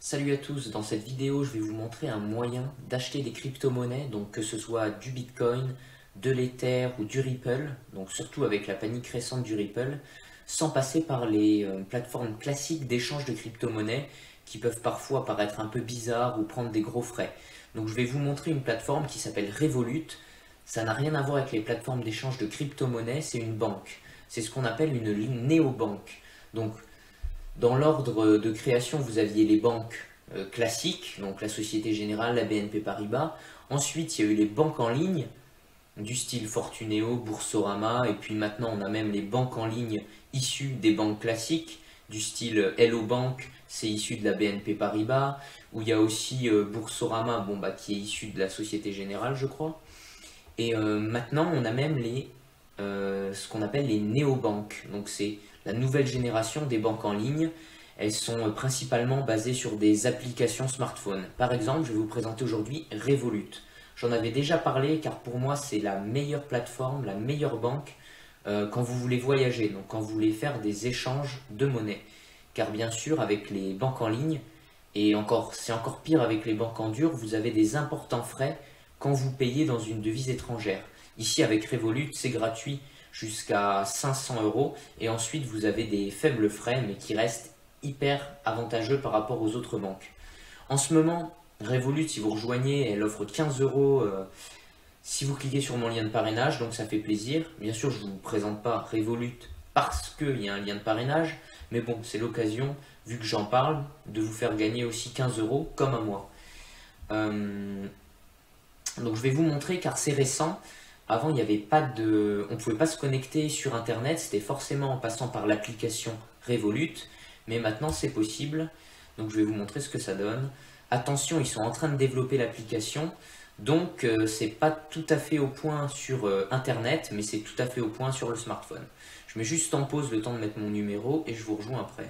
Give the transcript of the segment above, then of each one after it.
Salut à tous, dans cette vidéo je vais vous montrer un moyen d'acheter des crypto-monnaies, donc que ce soit du Bitcoin, de l'Ether ou du Ripple, donc surtout avec la panique récente du Ripple, sans passer par les plateformes classiques d'échange de crypto-monnaies qui peuvent parfois paraître un peu bizarres ou prendre des gros frais. Donc je vais vous montrer une plateforme qui s'appelle Revolut. Ça n'a rien à voir avec les plateformes d'échange de crypto-monnaies, c'est une banque. C'est ce qu'on appelle une néobanque. Donc dans l'ordre de création, vous aviez les banques classiques, donc la Société Générale, la BNP Paribas. Ensuite, il y a eu les banques en ligne, du style Fortuneo, Boursorama, et puis maintenant on a même les banques en ligne issues des banques classiques, du style Hello Bank, c'est issu de la BNP Paribas, où il y a aussi Boursorama, qui est issu de la Société Générale, je crois. Et maintenant, on a même ce qu'on appelle les néobanques. Donc, c'est la nouvelle génération des banques en ligne. Elles sont principalement basées sur des applications smartphone. Par exemple, je vais vous présenter aujourd'hui Revolut. J'en avais déjà parlé car pour moi, c'est la meilleure plateforme, la meilleure banque quand vous voulez voyager, donc quand vous voulez faire des échanges de monnaie. Car bien sûr, avec les banques en ligne, et encore, c'est encore pire avec les banques en dur, vous avez des importants frais quand vous payez dans une devise étrangère. Ici, avec Revolut, c'est gratuit jusqu'à 500 euros et ensuite vous avez des faibles frais mais qui restent hyper avantageux par rapport aux autres banques. En ce moment, Revolut, si vous rejoignez, elle offre 15 euros si vous cliquez sur mon lien de parrainage, donc ça fait plaisir. Bien sûr, je ne vous présente pas Revolut parce qu'il y a un lien de parrainage, mais bon, c'est l'occasion, vu que j'en parle, de vous faire gagner aussi 15 euros comme à moi. Euh, donc je vais vous montrer car c'est récent. Avant, il n'y avait pas de, on ne pouvait pas se connecter sur Internet, c'était forcément en passant par l'application Revolut, mais maintenant c'est possible. Donc je vais vous montrer ce que ça donne. Attention, ils sont en train de développer l'application, donc c'est pas tout à fait au point sur Internet, mais c'est tout à fait au point sur le smartphone. Je mets juste en pause le temps de mettre mon numéro et je vous rejoins après.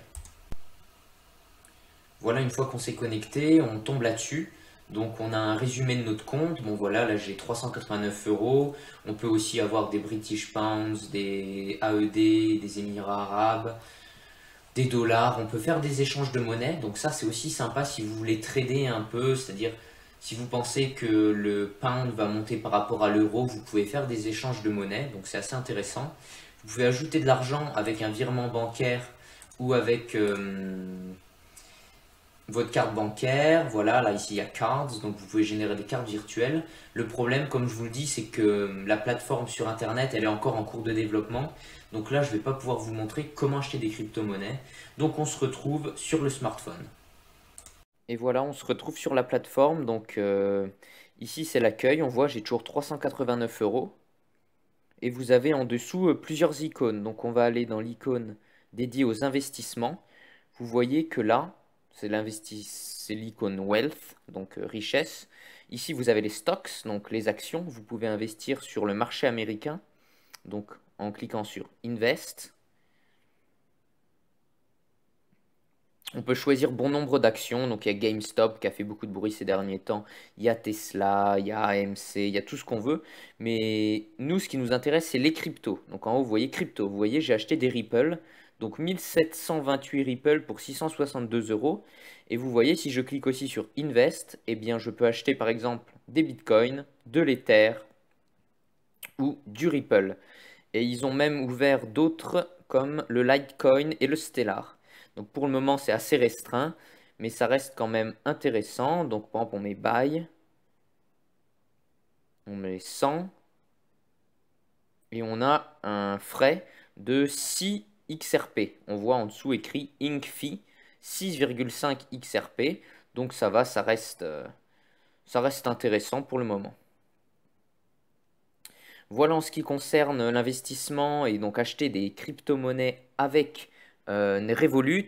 Voilà, une fois qu'on s'est connecté, on tombe là-dessus. Donc on a un résumé de notre compte. Bon voilà, là j'ai 389 euros. On peut aussi avoir des British Pounds, des AED, des Émirats Arabes, des dollars. On peut faire des échanges de monnaie. Donc ça c'est aussi sympa si vous voulez trader un peu. C'est-à-dire si vous pensez que le pound va monter par rapport à l'euro, vous pouvez faire des échanges de monnaie. Donc c'est assez intéressant. Vous pouvez ajouter de l'argent avec un virement bancaire ou avec votre carte bancaire, voilà, là ici il y a Cards, donc vous pouvez générer des cartes virtuelles. Le problème, comme je vous le dis, c'est que la plateforme sur Internet, elle est encore en cours de développement. Donc là, je ne vais pas pouvoir vous montrer comment acheter des crypto-monnaies. Donc on se retrouve sur le smartphone. Et voilà, on se retrouve sur la plateforme. Donc ici, c'est l'accueil. On voit, j'ai toujours 389 euros. Et vous avez en dessous plusieurs icônes. Donc on va aller dans l'icône dédiée aux investissements. Vous voyez que là, c'est l'icône Wealth, donc richesse. Ici, vous avez les stocks, donc les actions. Vous pouvez investir sur le marché américain, donc en cliquant sur Invest. On peut choisir bon nombre d'actions. Donc il y a GameStop qui a fait beaucoup de bruit ces derniers temps. Il y a Tesla, il y a AMC, il y a tout ce qu'on veut. Mais nous, ce qui nous intéresse, c'est les cryptos. Donc en haut, vous voyez crypto. Vous voyez, j'ai acheté des Ripple. Donc 1728 Ripple pour 662 euros. Et vous voyez, si je clique aussi sur Invest, eh bien je peux acheter par exemple des Bitcoins, de l'Ether ou du Ripple. Et ils ont même ouvert d'autres comme le Litecoin et le Stellar. Donc pour le moment, c'est assez restreint, mais ça reste quand même intéressant. Donc par exemple, on met Buy, on met 100 et on a un frais de 6 XRP. On voit en dessous écrit INCFI 6,5 XRP. Donc ça va, ça reste intéressant pour le moment. Voilà en ce qui concerne l'investissement et donc acheter des crypto-monnaies avec Revolut.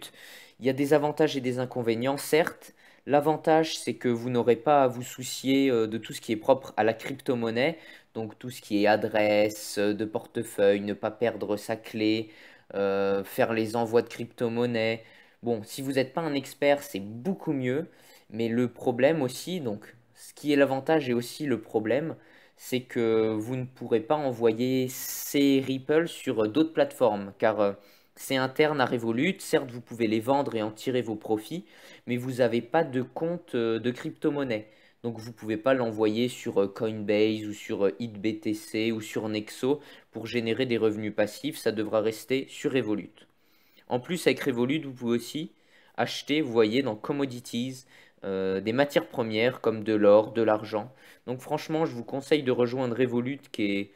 Il y a des avantages et des inconvénients, certes. L'avantage, c'est que vous n'aurez pas à vous soucier de tout ce qui est propre à la crypto-monnaie, donc tout ce qui est adresse de portefeuille, ne pas perdre sa clé, faire les envois de crypto-monnaie. Bon, si vous n'êtes pas un expert, c'est beaucoup mieux, mais le problème aussi, donc ce qui est l'avantage et aussi le problème, c'est que vous ne pourrez pas envoyer ces Ripple sur d'autres plateformes, car C'est interne à Revolut. Certes, vous pouvez les vendre et en tirer vos profits, mais vous n'avez pas de compte de crypto-monnaie. Donc, vous ne pouvez pas l'envoyer sur Coinbase ou sur HitBTC ou sur Nexo pour générer des revenus passifs. Ça devra rester sur Revolut. En plus, avec Revolut, vous pouvez aussi acheter, vous voyez, dans Commodities, des matières premières comme de l'or, de l'argent. Donc franchement, je vous conseille de rejoindre Revolut qui est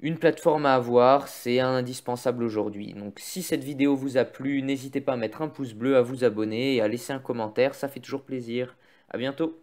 une plateforme à avoir, c'est indispensable aujourd'hui. Donc si cette vidéo vous a plu, n'hésitez pas à mettre un pouce bleu, à vous abonner et à laisser un commentaire, ça fait toujours plaisir. À bientôt.